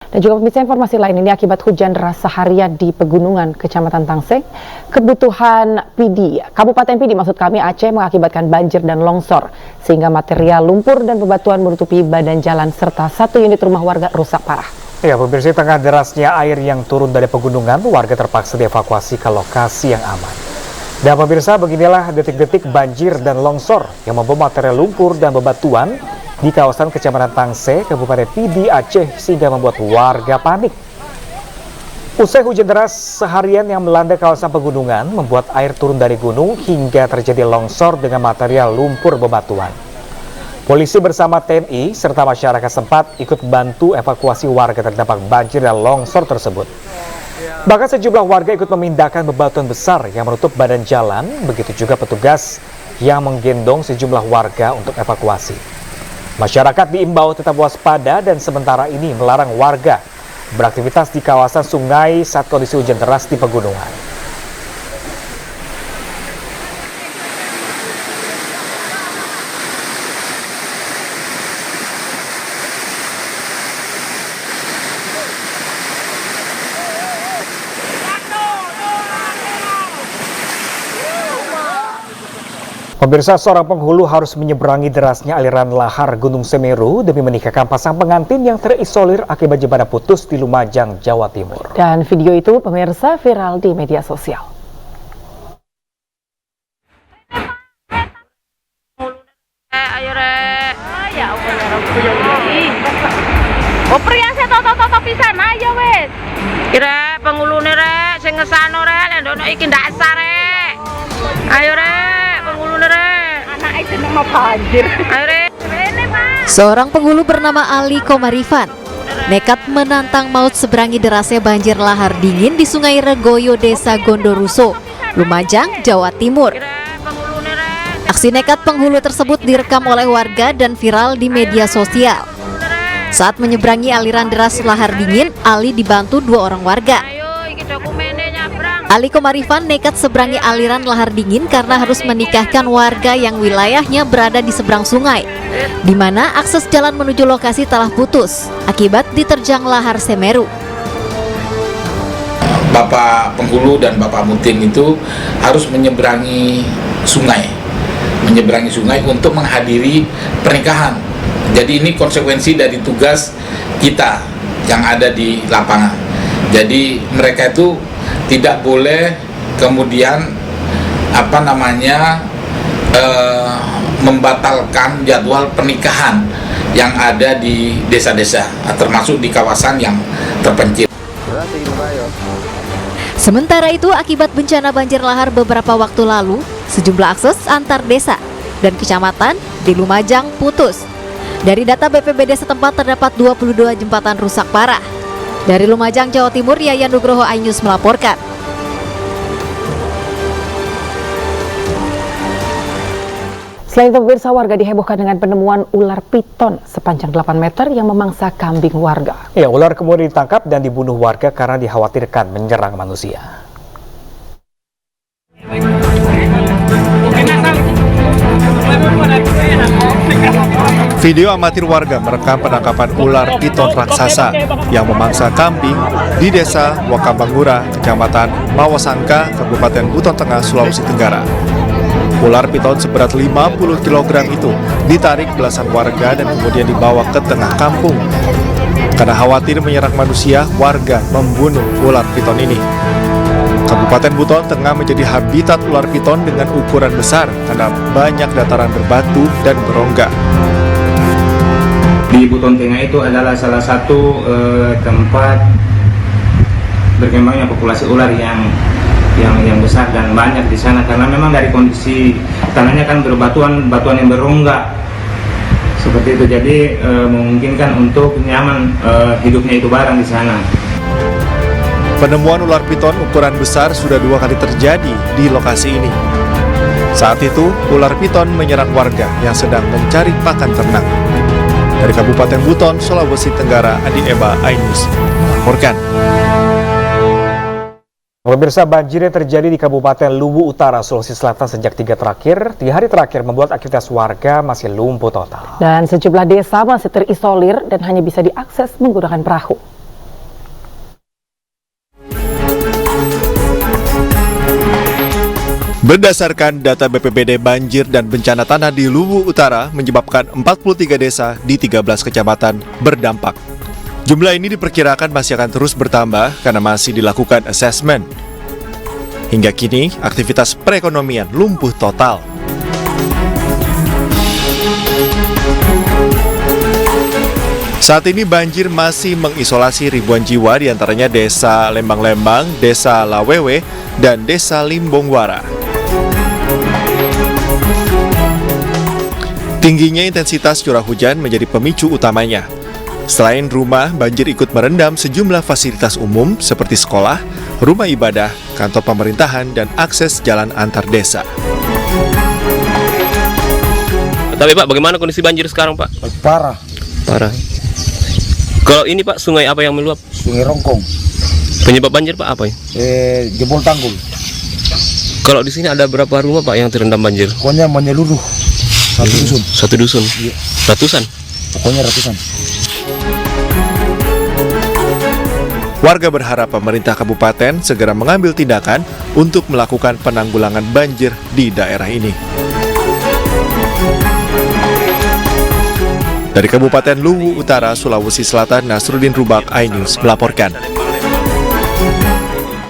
Dan juga pemirsa, informasi lain ini akibat hujan deras seharian di pegunungan Kecamatan Tangseng, kebutuhan Kabupaten Pidi maksud kami Aceh mengakibatkan banjir dan longsor sehingga material lumpur dan bebatuan menutupi badan jalan serta 1 unit rumah warga rusak parah. Ya, pemirsa, tengah derasnya air yang turun dari pegunungan, warga terpaksa dievakuasi ke lokasi yang aman. Dan pemirsa, beginilah detik-detik banjir dan longsor yang membawa material lumpur dan bebatuan di kawasan Kecamatan Tangseng, Kabupaten Pidi, Aceh, sehingga membuat warga panik. Usai hujan deras seharian yang melanda kawasan pegunungan, membuat air turun dari gunung hingga terjadi longsor dengan material lumpur bebatuan. Polisi bersama TNI serta masyarakat setempat ikut bantu evakuasi warga terdampak banjir dan longsor tersebut. Bahkan sejumlah warga ikut memindahkan bebatuan besar yang menutup badan jalan, begitu juga petugas yang menggendong sejumlah warga untuk evakuasi. Masyarakat diimbau tetap waspada dan sementara ini melarang warga beraktivitas di kawasan sungai saat kondisi hujan deras di pegunungan. Pemirsa, seorang penghulu harus menyeberangi derasnya aliran lahar Gunung Semeru demi menikahkan pasang pengantin yang terisolir akibat jembatan putus di Lumajang, Jawa Timur. Dan video itu pemirsa viral di media sosial. Ayo rek. Ya Allah ya Rabbi. Oh priase toto pisan ayo wes. Kira penghulune rek sing ngesano rek ndono iki dasar rek. Ayo rek. Seorang penghulu bernama Ali Komarifan nekat menantang maut seberangi derasnya banjir lahar dingin di Sungai Regoyo, Desa Gondoruso, Lumajang, Jawa Timur. Aksi nekat penghulu tersebut direkam oleh warga dan viral di media sosial. Saat menyeberangi aliran deras lahar dingin, Ali dibantu 2 orang warga. Ali Komarifan nekat seberangi aliran lahar dingin karena harus menikahkan warga yang wilayahnya berada di seberang sungai, di mana akses jalan menuju lokasi telah putus akibat diterjang lahar Semeru. Bapak penghulu dan Bapak Mutim itu harus menyeberangi sungai untuk menghadiri pernikahan. Jadi ini konsekuensi dari tugas kita yang ada di lapangan. Jadi mereka itu tidak boleh kemudian membatalkan jadwal pernikahan yang ada di desa-desa, termasuk di kawasan yang terpencil. Sementara itu, akibat bencana banjir lahar beberapa waktu lalu, sejumlah akses antar desa dan kecamatan di Lumajang putus. Dari data BPBD setempat terdapat 22 jembatan rusak parah. Dari Lumajang, Jawa Timur, Yayan Nugroho, iNews melaporkan. Selain itu, pemirsa, warga dihebohkan dengan penemuan ular piton sepanjang 8 meter yang memangsa kambing warga. Ya, ular kemudian ditangkap dan dibunuh warga karena dikhawatirkan menyerang manusia. Video amatir warga merekam penangkapan ular piton raksasa yang memangsa kambing di Desa Wakabangura, Kecamatan Mawasangka, Kabupaten Buton Tengah, Sulawesi Tenggara. Ular piton seberat 50 kg itu ditarik belasan warga dan kemudian dibawa ke tengah kampung. Karena khawatir menyerang manusia, warga membunuh ular piton ini. Kabupaten Buton Tengah menjadi habitat ular piton dengan ukuran besar karena banyak dataran berbatu dan berongga. Di Buton Tengah itu adalah salah satu tempat berkembangnya populasi ular yang besar dan banyak di sana, karena memang dari kondisi tanahnya kan batuan yang berongga seperti itu, jadi memungkinkan untuk nyaman hidupnya itu barang di sana. Penemuan ular piton ukuran besar sudah 2 kali terjadi di lokasi ini. Saat itu, ular piton menyerang warga yang sedang mencari pakan ternak. Dari Kabupaten Buton, Sulawesi Tenggara, Adi Eba, iNews melaporkan. Pemirsa, banjir yang terjadi di Kabupaten Luwu Utara, Sulawesi Selatan sejak 3 hari terakhir membuat aktivitas warga masih lumpuh total. Dan sejumlah desa masih terisolir dan hanya bisa diakses menggunakan perahu. Berdasarkan data BPBD, banjir dan bencana tanah di Luwu Utara menyebabkan 43 desa di 13 kecamatan berdampak. Jumlah ini diperkirakan masih akan terus bertambah karena masih dilakukan asesmen. Hingga kini, aktivitas perekonomian lumpuh total. Saat ini banjir masih mengisolasi ribuan jiwa, diantaranya Desa Lembang-Lembang, Desa Lawewe, dan Desa Limbongwara. Tingginya intensitas curah hujan menjadi pemicu utamanya. Selain rumah, banjir ikut merendam sejumlah fasilitas umum seperti sekolah, rumah ibadah, kantor pemerintahan, dan akses jalan antar desa. Tapi Pak, bagaimana kondisi banjir sekarang Pak? Parah. Parah. Kalau ini Pak, sungai apa yang meluap? Sungai Rongkong. Penyebab banjir Pak apa ya? Jebol tanggul. Kalau di sini ada berapa rumah Pak yang terendam banjir? Pokoknya menyeluruh. Satu dusun. Satu dusun? Iya. Ratusan? Pokoknya ratusan. Warga berharap pemerintah kabupaten segera mengambil tindakan untuk melakukan penanggulangan banjir di daerah ini. Dari Kabupaten Luwu Utara, Sulawesi Selatan, Nasruddin Rubak, iNews melaporkan.